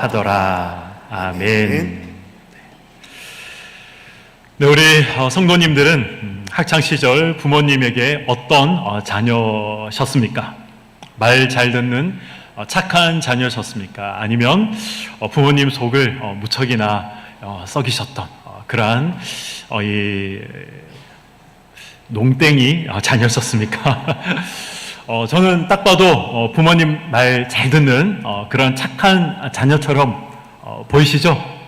하더라. 아멘. 네, 우리 성도님들은 학창시절 부모님에게 어떤 자녀셨습니까? 말 잘 듣는 착한 자녀셨습니까? 아니면 부모님 속을 무척이나 썩이셨던 그러한 이 농땡이 자녀셨습니까? 저는 딱 봐도 부모님 말 잘 듣는 그런 착한 자녀처럼 보이시죠?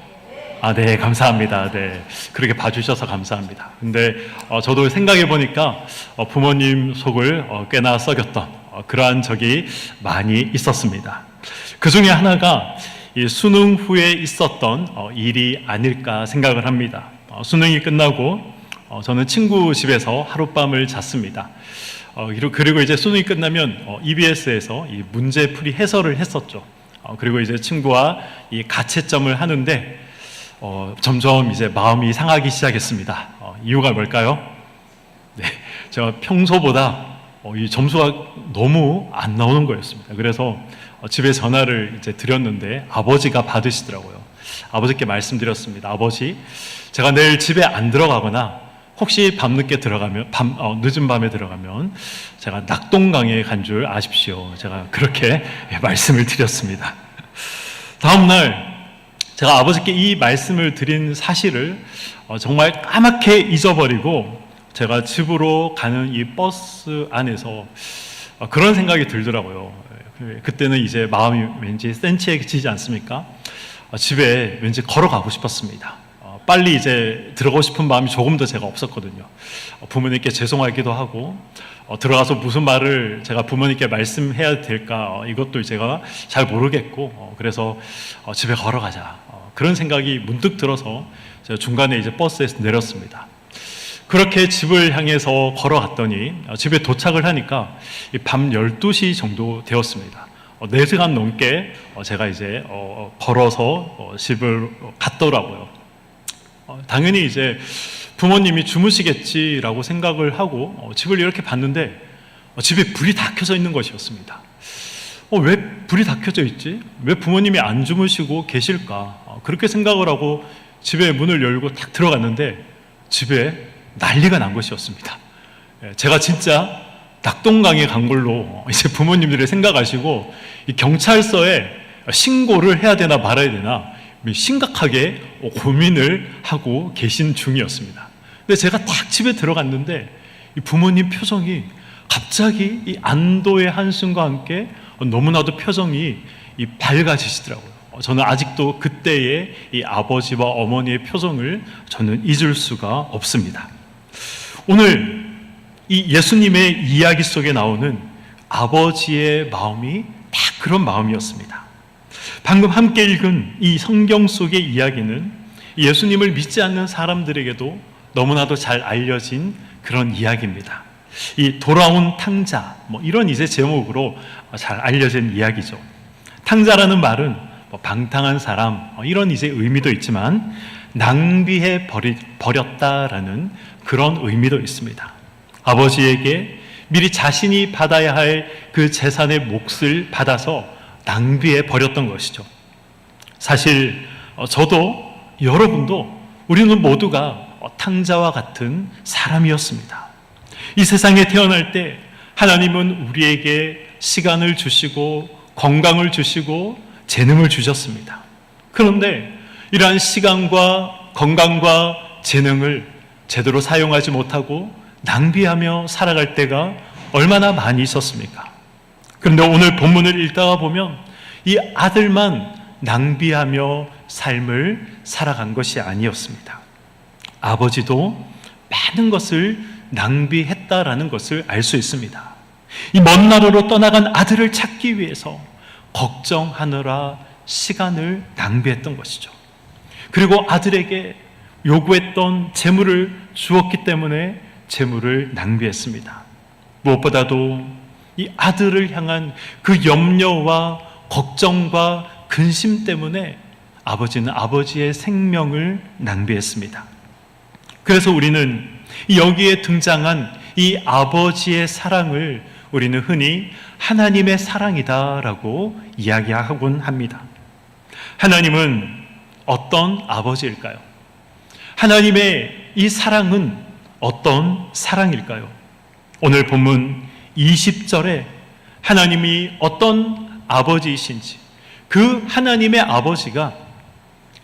네, 감사합니다. 네, 그렇게 봐주셔서 감사합니다. 근데 저도 생각해 보니까 부모님 속을 꽤나 썩였던 그러한 적이 많이 있었습니다. 그 중에 하나가 이 수능 후에 있었던 일이 아닐까 생각을 합니다. 수능이 끝나고 저는 친구 집에서 하룻밤을 잤습니다. 그리고 이제 수능이 끝나면 EBS에서 이 문제풀이 해설을 했었죠. 그리고 이제 친구와 이 가채점을 하는데 점점 이제 마음이 상하기 시작했습니다. 이유가 뭘까요? 네, 제가 평소보다 이 점수가 너무 안 나오는 거였습니다. 그래서 집에 전화를 이제 드렸는데 아버지가 받으시더라고요. 아버지께 말씀드렸습니다. 아버지, 제가 내일 집에 안 들어가거나 혹시 밤늦게 들어가면 늦은 밤에 들어가면 제가 낙동강에 간 줄 아십시오. 제가 그렇게 말씀을 드렸습니다. 다음 날 제가 아버지께 이 말씀을 드린 사실을 정말 까맣게 잊어버리고 제가 집으로 가는 이 버스 안에서 그런 생각이 들더라고요. 그때는 이제 마음이 왠지 센치해지지 않습니까? 집에 왠지 걸어가고 싶었습니다. 빨리 이제 들어가고 싶은 마음이 조금 더 제가 없었거든요. 부모님께 죄송하기도 하고 들어가서 무슨 말을 제가 부모님께 말씀해야 될까 이것도 제가 잘 모르겠고 그래서 집에 걸어가자 그런 생각이 문득 들어서 제가 중간에 이제 버스에서 내렸습니다. 그렇게 집을 향해서 걸어갔더니 집에 도착을 하니까 밤 12시 정도 되었습니다. 4시간 넘게 제가 이제 걸어서 집을 갔더라고요. 당연히 이제 부모님이 주무시겠지라고 생각을 하고 집을 이렇게 봤는데 집에 불이 다 켜져 있는 것이었습니다. 왜 불이 다 켜져 있지? 왜 부모님이 안 주무시고 계실까? 그렇게 생각을 하고 집에 문을 열고 딱 들어갔는데 집에 난리가 난 것이었습니다. 제가 진짜 낙동강에 간 걸로 이제 부모님들이 생각하시고 이 경찰서에 신고를 해야 되나 말아야 되나 심각하게 고민을 하고 계신 중이었습니다. 근데 제가 딱 집에 들어갔는데 이 부모님 표정이 갑자기 이 안도의 한숨과 함께 너무나도 표정이 이 밝아지시더라고요. 저는 아직도 그때의 이 아버지와 어머니의 표정을 저는 잊을 수가 없습니다. 오늘 이 예수님의 이야기 속에 나오는 아버지의 마음이 딱 그런 마음이었습니다. 방금 함께 읽은 이 성경 속의 이야기는 예수님을 믿지 않는 사람들에게도 너무나도 잘 알려진 그런 이야기입니다. 이 돌아온 탕자, 이런 이제 제목으로 잘 알려진 이야기죠. 탕자라는 말은 방탕한 사람, 이런 이제 의미도 있지만 낭비해 버렸다라는 그런 의미도 있습니다. 아버지에게 미리 자신이 받아야 할 그 재산의 몫을 받아서 낭비해 버렸던 것이죠. 사실 저도 여러분도 우리는 모두가 탕자와 같은 사람이었습니다. 이 세상에 태어날 때 하나님은 우리에게 시간을 주시고 건강을 주시고 재능을 주셨습니다. 그런데 이러한 시간과 건강과 재능을 제대로 사용하지 못하고 낭비하며 살아갈 때가 얼마나 많이 있었습니까? 그런데 오늘 본문을 읽다가 보면 이 아들만 낭비하며 삶을 살아간 것이 아니었습니다. 아버지도 많은 것을 낭비했다라는 것을 알 수 있습니다. 이 먼 나라로 떠나간 아들을 찾기 위해서 걱정하느라 시간을 낭비했던 것이죠. 그리고 아들에게 요구했던 재물을 주었기 때문에 재물을 낭비했습니다. 무엇보다도 이 아들을 향한 그 염려와 걱정과 근심 때문에 아버지는 아버지의 생명을 낭비했습니다. 그래서 우리는 여기에 등장한 이 아버지의 사랑을 우리는 흔히 하나님의 사랑이다라고 이야기하곤 합니다. 하나님은 어떤 아버지일까요? 하나님의 이 사랑은 어떤 사랑일까요? 오늘 본문 20절에 하나님이 어떤 아버지이신지, 그 하나님의 아버지가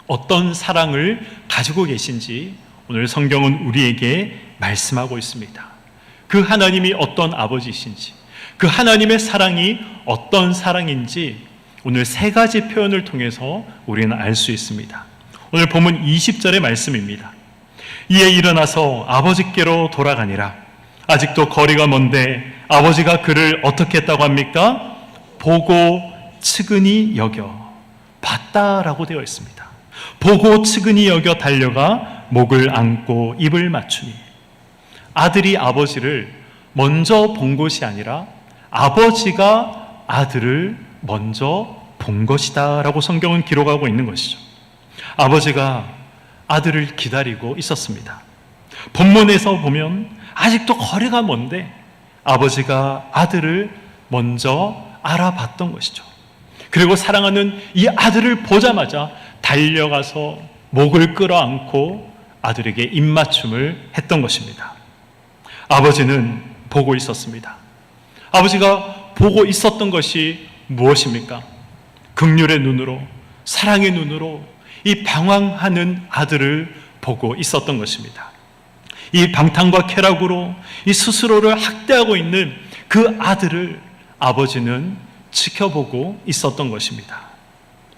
어떤 사랑을 가지고 계신지 오늘 성경은 우리에게 말씀하고 있습니다. 그 하나님이 어떤 아버지이신지, 그 하나님의 사랑이 어떤 사랑인지 오늘 세 가지 표현을 통해서 우리는 알 수 있습니다. 오늘 본문 20절의 말씀입니다. 이에 일어나서 아버지께로 돌아가니라. 아직도 거리가 먼데 아버지가 그를 어떻게 했다고 합니까? 보고 측은히 여겨 봤다라고 되어 있습니다. 보고 측은히 여겨 달려가 목을 안고 입을 맞추니, 아들이 아버지를 먼저 본 것이 아니라 아버지가 아들을 먼저 본 것이다 라고 성경은 기록하고 있는 것이죠. 아버지가 아들을 기다리고 있었습니다. 본문에서 보면 아직도 거리가 먼데 아버지가 아들을 먼저 알아봤던 것이죠. 그리고 사랑하는 이 아들을 보자마자 달려가서 목을 끌어안고 아들에게 입맞춤을 했던 것입니다. 아버지는 보고 있었습니다. 아버지가 보고 있었던 것이 무엇입니까? 긍휼의 눈으로, 사랑의 눈으로 이 방황하는 아들을 보고 있었던 것입니다. 이 방탕과 쾌락으로 이 스스로를 학대하고 있는 그 아들을 아버지는 지켜보고 있었던 것입니다.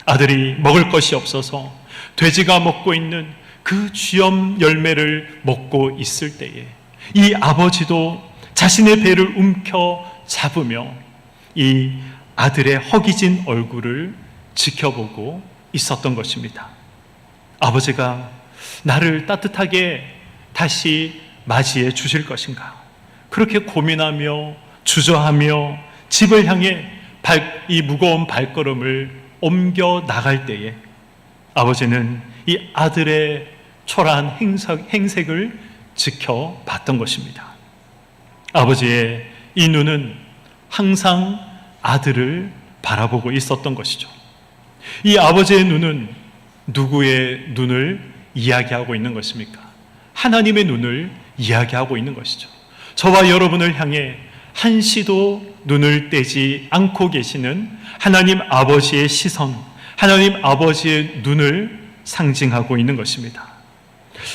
아들이 먹을 것이 없어서 돼지가 먹고 있는 그 쥐염 열매를 먹고 있을 때에 이 아버지도 자신의 배를 움켜 잡으며 이 아들의 허기진 얼굴을 지켜보고 있었던 것입니다. 아버지가 나를 따뜻하게 다시 맞이해 주실 것인가? 그렇게 고민하며 주저하며 집을 향해 이 무거운 발걸음을 옮겨 나갈 때에 아버지는 이 아들의 초라한 행색을 지켜봤던 것입니다. 아버지의 이 눈은 항상 아들을 바라보고 있었던 것이죠. 이 아버지의 눈은 누구의 눈을 이야기하고 있는 것입니까? 하나님의 눈을 이야기하고 있는 것이죠. 저와 여러분을 향해 한시도 눈을 떼지 않고 계시는 하나님 아버지의 시선, 하나님 아버지의 눈을 상징하고 있는 것입니다.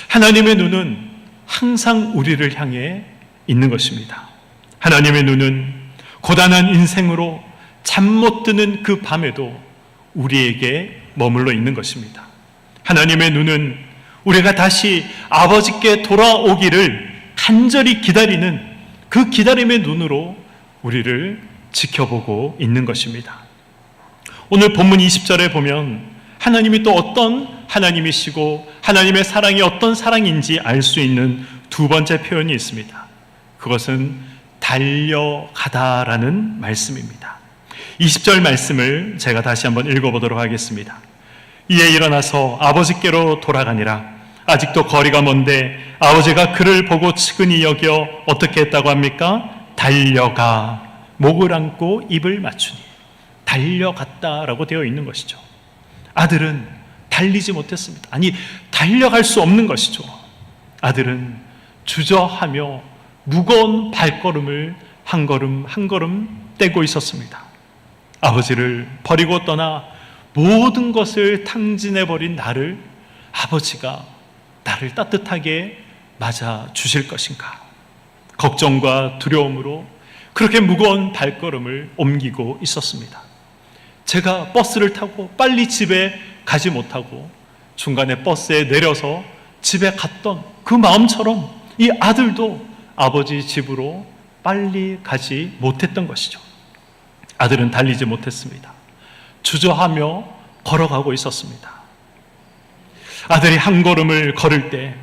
하나님의 눈은 항상 우리를 향해 있는 것입니다. 하나님의 눈은 고단한 인생으로 잠 못 드는 그 밤에도 우리에게 머물러 있는 것입니다. 하나님의 눈은 우리가 다시 아버지께 돌아오기를 간절히 기다리는 그 기다림의 눈으로 우리를 지켜보고 있는 것입니다. 오늘 본문 20절에 보면 하나님이 또 어떤 하나님이시고 하나님의 사랑이 어떤 사랑인지 알 수 있는 두 번째 표현이 있습니다. 그것은 달려가다라는 말씀입니다. 20절 말씀을 제가 다시 한번 읽어보도록 하겠습니다. 이에 일어나서 아버지께로 돌아가니라. 아직도 거리가 먼데 아버지가 그를 보고 측은히 여겨 어떻게 했다고 합니까? 달려가 목을 안고 입을 맞추니. 달려갔다라고 되어 있는 것이죠. 아들은 달리지 못했습니다. 아니, 달려갈 수 없는 것이죠. 아들은 주저하며 무거운 발걸음을 한 걸음 한 걸음 떼고 있었습니다. 아버지를 버리고 떠나 모든 것을 탕진해버린 나를 아버지가 나를 따뜻하게 맞아 주실 것인가? 걱정과 두려움으로 그렇게 무거운 발걸음을 옮기고 있었습니다. 제가 버스를 타고 빨리 집에 가지 못하고 중간에 버스에 내려서 집에 갔던 그 마음처럼 이 아들도 아버지 집으로 빨리 가지 못했던 것이죠. 아들은 달리지 못했습니다. 주저하며 걸어가고 있었습니다. 아들이 한 걸음을 걸을 때,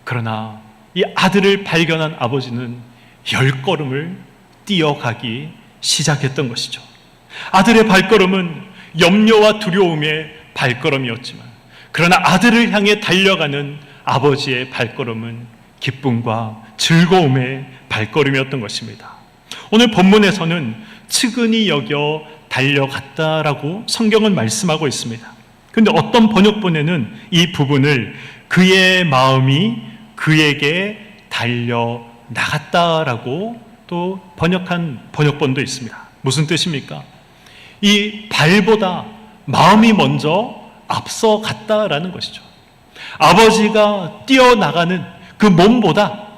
그러나 이 아들을 발견한 아버지는 10걸음을 뛰어가기 시작했던 것이죠. 아들의 발걸음은 염려와 두려움의 발걸음이었지만, 그러나 아들을 향해 달려가는 아버지의 발걸음은 기쁨과 즐거움의 발걸음이었던 것입니다. 오늘 본문에서는 측은히 여겨 달려갔다라고 성경은 말씀하고 있습니다. 근데 어떤 번역본에는 이 부분을 그의 마음이 그에게 달려 나갔다라고 또 번역한 번역본도 있습니다. 무슨 뜻입니까? 이 발보다 마음이 먼저 앞서 갔다라는 것이죠. 아버지가 뛰어나가는 그 몸보다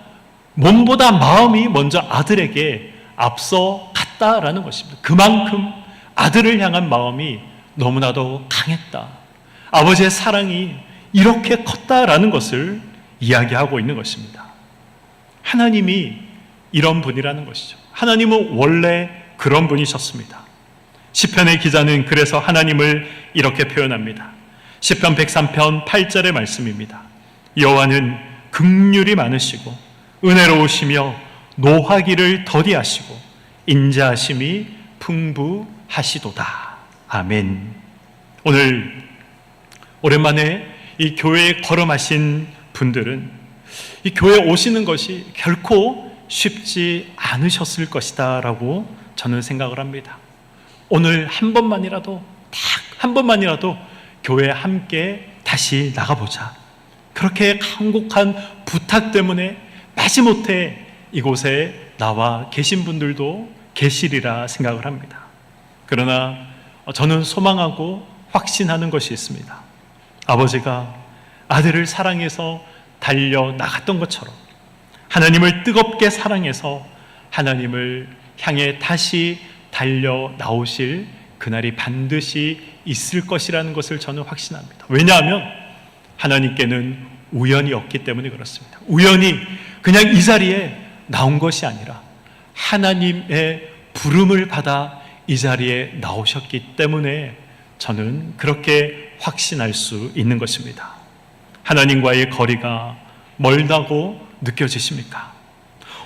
마음이 먼저 아들에게 앞서 갔다라는 것입니다. 그만큼 아들을 향한 마음이 너무나도 강했다. 아버지의 사랑이 이렇게 컸다라는 것을 이야기하고 있는 것입니다. 하나님이 이런 분이라는 것이죠. 하나님은 원래 그런 분이셨습니다. 시편의 기자는 그래서 하나님을 이렇게 표현합니다. 시편 103편 8절의 말씀입니다. 여호와는 긍휼이 많으시고 은혜로우시며 노하기를 더디하시고 인자하심이 풍부하시도다. 아멘. 오늘 오랜만에 이 교회에 걸음하신 분들은 이 교회에 오시는 것이 결코 쉽지 않으셨을 것이다 라고 저는 생각을 합니다. 오늘 한 번만이라도 교회에 함께 다시 나가보자. 그렇게 간곡한 부탁 때문에 마지못해 이곳에 나와 계신 분들도 계시리라 생각을 합니다. 그러나 저는 소망하고 확신하는 것이 있습니다. 아버지가 아들을 사랑해서 달려 나갔던 것처럼 하나님을 뜨겁게 사랑해서 하나님을 향해 다시 달려 나오실 그날이 반드시 있을 것이라는 것을 저는 확신합니다. 왜냐하면 하나님께는 우연이 없기 때문에 그렇습니다. 우연히 그냥 이 자리에 나온 것이 아니라 하나님의 부름을 받아 이 자리에 나오셨기 때문에 저는 그렇게 확신할 수 있는 것입니다. 하나님과의 거리가 멀다고 느껴지십니까?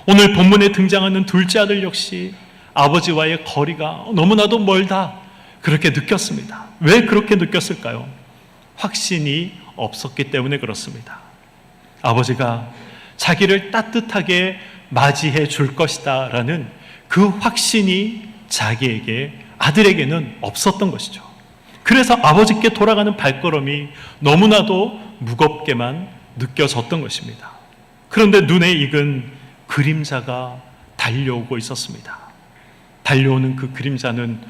오늘 본문에 등장하는 둘째 아들 역시 아버지와의 거리가 너무나도 멀다 그렇게 느꼈습니다. 왜 그렇게 느꼈을까요? 확신이 없었기 때문에 그렇습니다. 아버지가 자기를 따뜻하게 맞이해 줄 것이다 라는 그 확신이 자기에게, 아들에게는 없었던 것이죠. 그래서 아버지께 돌아가는 발걸음이 너무나도 무겁게만 느껴졌던 것입니다. 그런데 눈에 익은 그림자가 달려오고 있었습니다. 달려오는 그 그림자는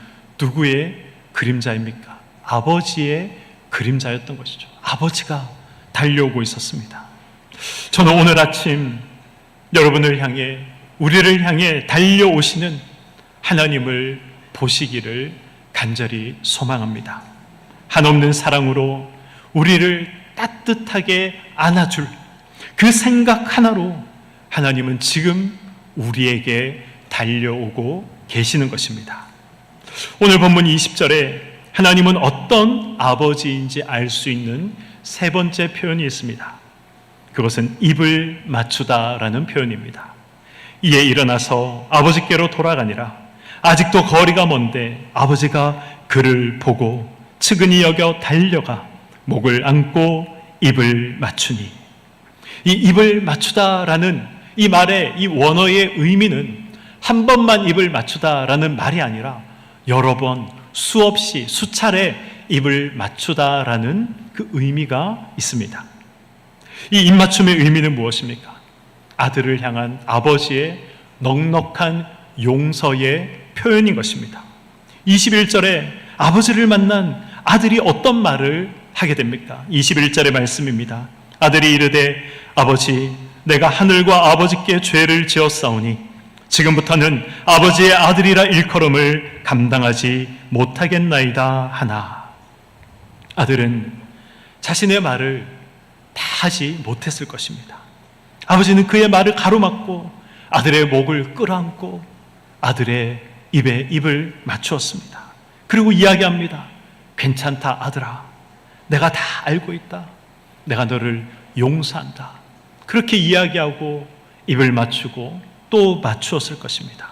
누구의 그림자입니까? 아버지의 그림자였던 것이죠. 아버지가 달려오고 있었습니다. 저는 오늘 아침 여러분을 향해, 우리를 향해 달려오시는 하나님을 보시기를 간절히 소망합니다. 한없는 사랑으로 우리를 따뜻하게 안아줄 그 생각 하나로 하나님은 지금 우리에게 달려오고 계시는 것입니다. 오늘 본문 20절에 하나님은 어떤 아버지인지 알 수 있는 세 번째 표현이 있습니다. 그것은 입을 맞추다라는 표현입니다. 이에 일어나서 아버지께로 돌아가니라. 아직도 거리가 먼데 아버지가 그를 보고 측은히 여겨 달려가 목을 안고 입을 맞추니. 이 입을 맞추다라는 이 말의 이 원어의 의미는 한 번만 입을 맞추다라는 말이 아니라 여러 번, 수없이, 수차례 입을 맞추다라는 그 의미가 있습니다. 이 입맞춤의 의미는 무엇입니까? 아들을 향한 아버지의 넉넉한 용서의 표현인 것입니다. 21절에 아버지를 만난 아들이 어떤 말을 하게 됩니까? 21절의 말씀입니다. 아들이 이르되 아버지, 내가 하늘과 아버지께 죄를 지었사오니 지금부터는 아버지의 아들이라 일컬음을 감당하지 못하겠나이다 하나. 아들은 자신의 말을 다 하지 못했을 것입니다. 아버지는 그의 말을 가로막고 아들의 목을 끌어안고 아들의 입에 입을 맞추었습니다. 그리고 이야기합니다. 괜찮다 아들아, 내가 다 알고 있다. 내가 너를 용서한다. 그렇게 이야기하고 입을 맞추고 또 맞추었을 것입니다.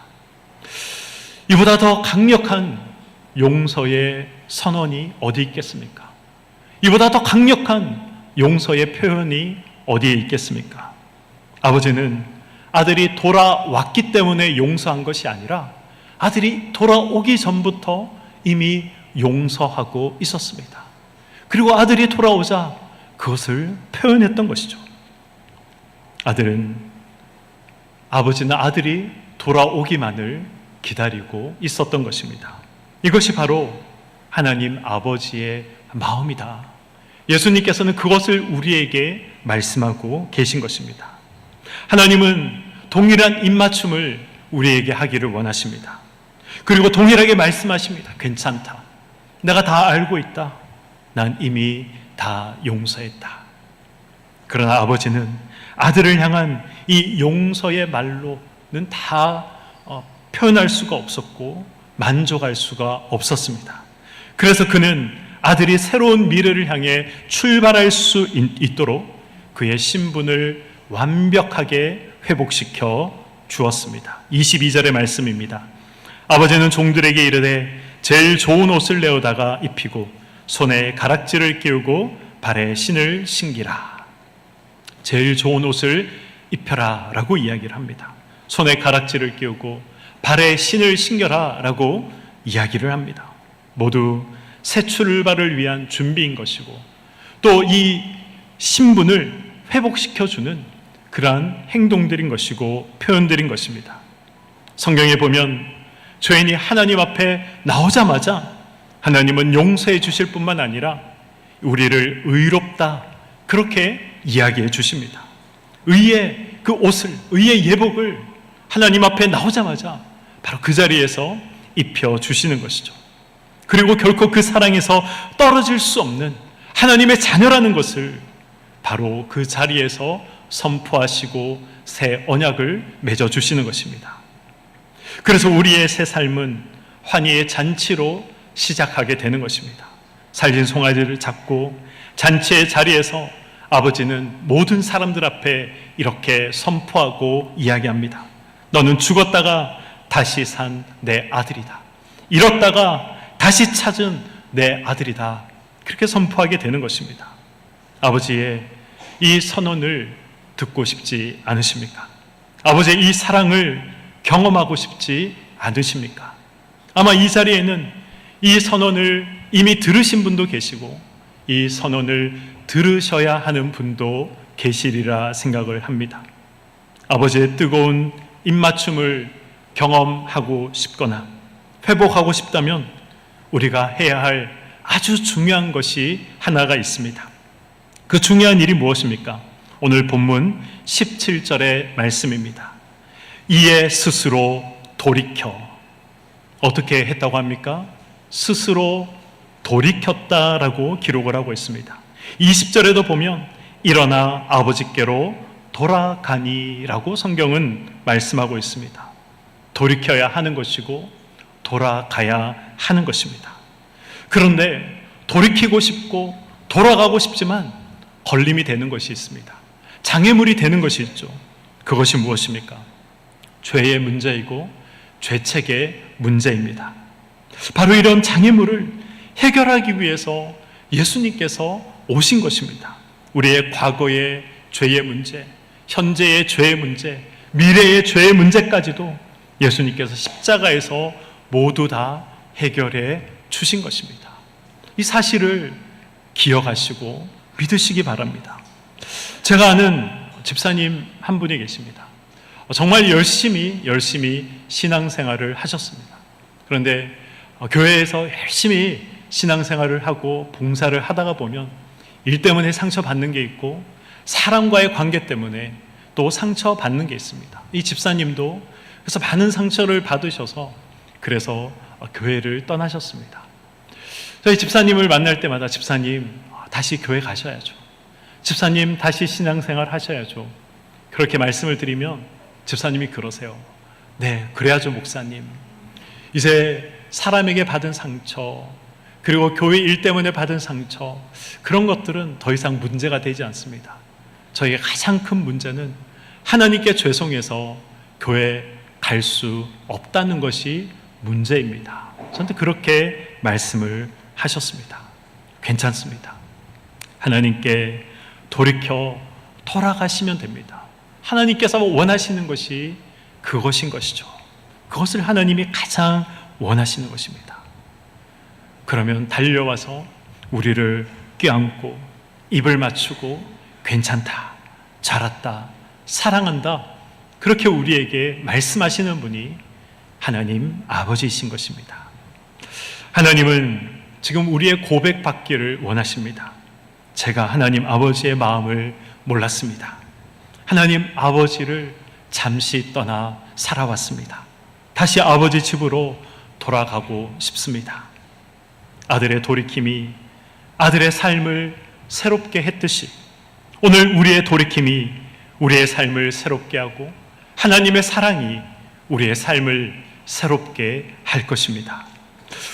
이보다 더 강력한 용서의 선언이 어디 있겠습니까? 이보다 더 강력한 용서의 표현이 어디에 있겠습니까? 아버지는 아들이 돌아왔기 때문에 용서한 것이 아니라 아들이 돌아오기 전부터 이미 용서하고 있었습니다. 그리고 아들이 돌아오자 그것을 표현했던 것이죠. 아버지는 아들이 돌아오기만을 기다리고 있었던 것입니다. 이것이 바로 하나님 아버지의 마음이다. 예수님께서는 그것을 우리에게 말씀하고 계신 것입니다. 하나님은 동일한 입맞춤을 우리에게 하기를 원하십니다. 그리고 동일하게 말씀하십니다. 괜찮다. 내가 다 알고 있다. 난 이미 다 용서했다. 그러나 아버지는 아들을 향한 이 용서의 말로는 다 표현할 수가 없었고 만족할 수가 없었습니다. 그래서 그는 아들이 새로운 미래를 향해 출발할 수 있도록 그의 신분을 완벽하게 회복시켜 주었습니다. 22절의 말씀입니다. 아버지는 종들에게 이르되 제일 좋은 옷을 내어다가 입히고 손에 가락지를 끼우고 발에 신을 신기라. 제일 좋은 옷을 입혀라 라고 이야기를 합니다. 손에 가락지를 끼우고 발에 신을 신겨라 라고 이야기를 합니다. 모두 새 출발을 위한 준비인 것이고 또 이 신분을 회복시켜주는 그러한 행동들인 것이고 표현들인 것입니다. 성경에 보면 죄인이 하나님 앞에 나오자마자 하나님은 용서해 주실 뿐만 아니라 우리를 의롭다 그렇게 이야기해 주십니다. 의의 그 옷을, 의의 예복을 하나님 앞에 나오자마자 바로 그 자리에서 입혀 주시는 것이죠. 그리고 결코 그 사랑에서 떨어질 수 없는 하나님의 자녀라는 것을 바로 그 자리에서 선포하시고 새 언약을 맺어주시는 것입니다. 그래서 우리의 새 삶은 환희의 잔치로 시작하게 되는 것입니다. 살린 송아지를 잡고 잔치의 자리에서 아버지는 모든 사람들 앞에 이렇게 선포하고 이야기합니다. 너는 죽었다가 다시 산 내 아들이다. 잃었다가 다시 찾은 내 아들이다. 그렇게 선포하게 되는 것입니다. 아버지의 이 선언을 듣고 싶지 않으십니까? 아버지의 이 사랑을 경험하고 싶지 않으십니까? 아마 이 자리에는 이 선언을 이미 들으신 분도 계시고 이 선언을 들으셔야 하는 분도 계시리라 생각을 합니다. 아버지의 뜨거운 입맞춤을 경험하고 싶거나 회복하고 싶다면 우리가 해야 할 아주 중요한 것이 하나가 있습니다. 그 중요한 일이 무엇입니까? 오늘 본문 17절의 말씀입니다. 이에 스스로 돌이켜. 어떻게 했다고 합니까? 스스로 돌이켰다라고 기록을 하고 있습니다. 20절에도 보면 일어나 아버지께로 돌아가니라고 성경은 말씀하고 있습니다. 돌이켜야 하는 것이고 돌아가야 하는 것입니다. 그런데 돌이키고 싶고 돌아가고 싶지만 걸림이 되는 것이 있습니다. 장애물이 되는 것이 있죠. 그것이 무엇입니까? 죄의 문제이고 죄책의 문제입니다. 바로 이런 장애물을 해결하기 위해서 예수님께서 오신 것입니다. 우리의 과거의 죄의 문제, 현재의 죄의 문제, 미래의 죄의 문제까지도 예수님께서 십자가에서 모두 다 해결해 주신 것입니다. 이 사실을 기억하시고 믿으시기 바랍니다. 제가 아는 집사님 한 분이 계십니다. 정말 열심히 신앙생활을 하셨습니다. 그런데 교회에서 열심히 신앙생활을 하고 봉사를 하다가 보면 일 때문에 상처받는 게 있고 사람과의 관계 때문에 또 상처받는 게 있습니다. 이 집사님도 그래서 많은 상처를 받으셔서 그래서 교회를 떠나셨습니다. 저희 집사님을 만날 때마다 집사님 다시 교회 가셔야죠. 집사님 다시 신앙생활 하셔야죠. 그렇게 말씀을 드리면 집사님이 그러세요. 네, 그래야죠 목사님. 이제 사람에게 받은 상처 그리고 교회 일 때문에 받은 상처 그런 것들은 더 이상 문제가 되지 않습니다. 저희의 가장 큰 문제는 하나님께 죄송해서 교회 갈 수 없다는 것이 문제입니다. 저한테 그렇게 말씀을 하셨습니다. 괜찮습니다. 하나님께 돌이켜 돌아가시면 됩니다. 하나님께서 원하시는 것이 그것인 것이죠. 그것을 하나님이 가장 원하시는 것입니다. 그러면 달려와서 우리를 껴안고 입을 맞추고 괜찮다, 잘했다, 사랑한다, 그렇게 우리에게 말씀하시는 분이 하나님 아버지이신 것입니다. 하나님은 지금 우리의 고백받기를 원하십니다. 제가 하나님 아버지의 마음을 몰랐습니다. 하나님 아버지를 잠시 떠나 살아왔습니다. 다시 아버지 집으로 돌아가고 싶습니다. 아들의 돌이킴이 아들의 삶을 새롭게 했듯이 오늘 우리의 돌이킴이 우리의 삶을 새롭게 하고 하나님의 사랑이 우리의 삶을 새롭게 할 것입니다.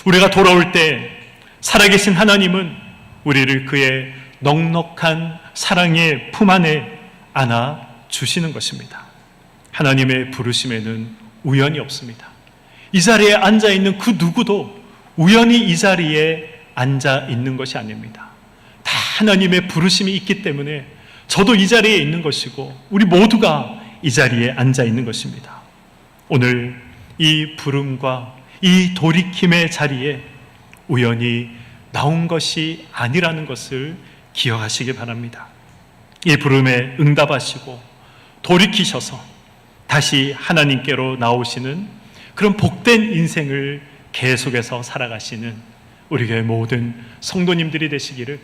우리가 돌아올 때 살아계신 하나님은 우리를 그의 넉넉한 사랑의 품 안에 안아 주시는 것입니다. 하나님의 부르심에는 우연이 없습니다. 이 자리에 앉아 있는 그 누구도 우연히 이 자리에 앉아 있는 것이 아닙니다. 다 하나님의 부르심이 있기 때문에 저도 이 자리에 있는 것이고 우리 모두가 이 자리에 앉아 있는 것입니다. 오늘 이 부름과 이 돌이킴의 자리에 우연히 나온 것이 아니라는 것을 기억하시기 바랍니다. 이 부름에 응답하시고 돌이키셔서 다시 하나님께로 나오시는 그런 복된 인생을 계속해서 살아가시는 우리 교회 모든 성도님들이 되시기를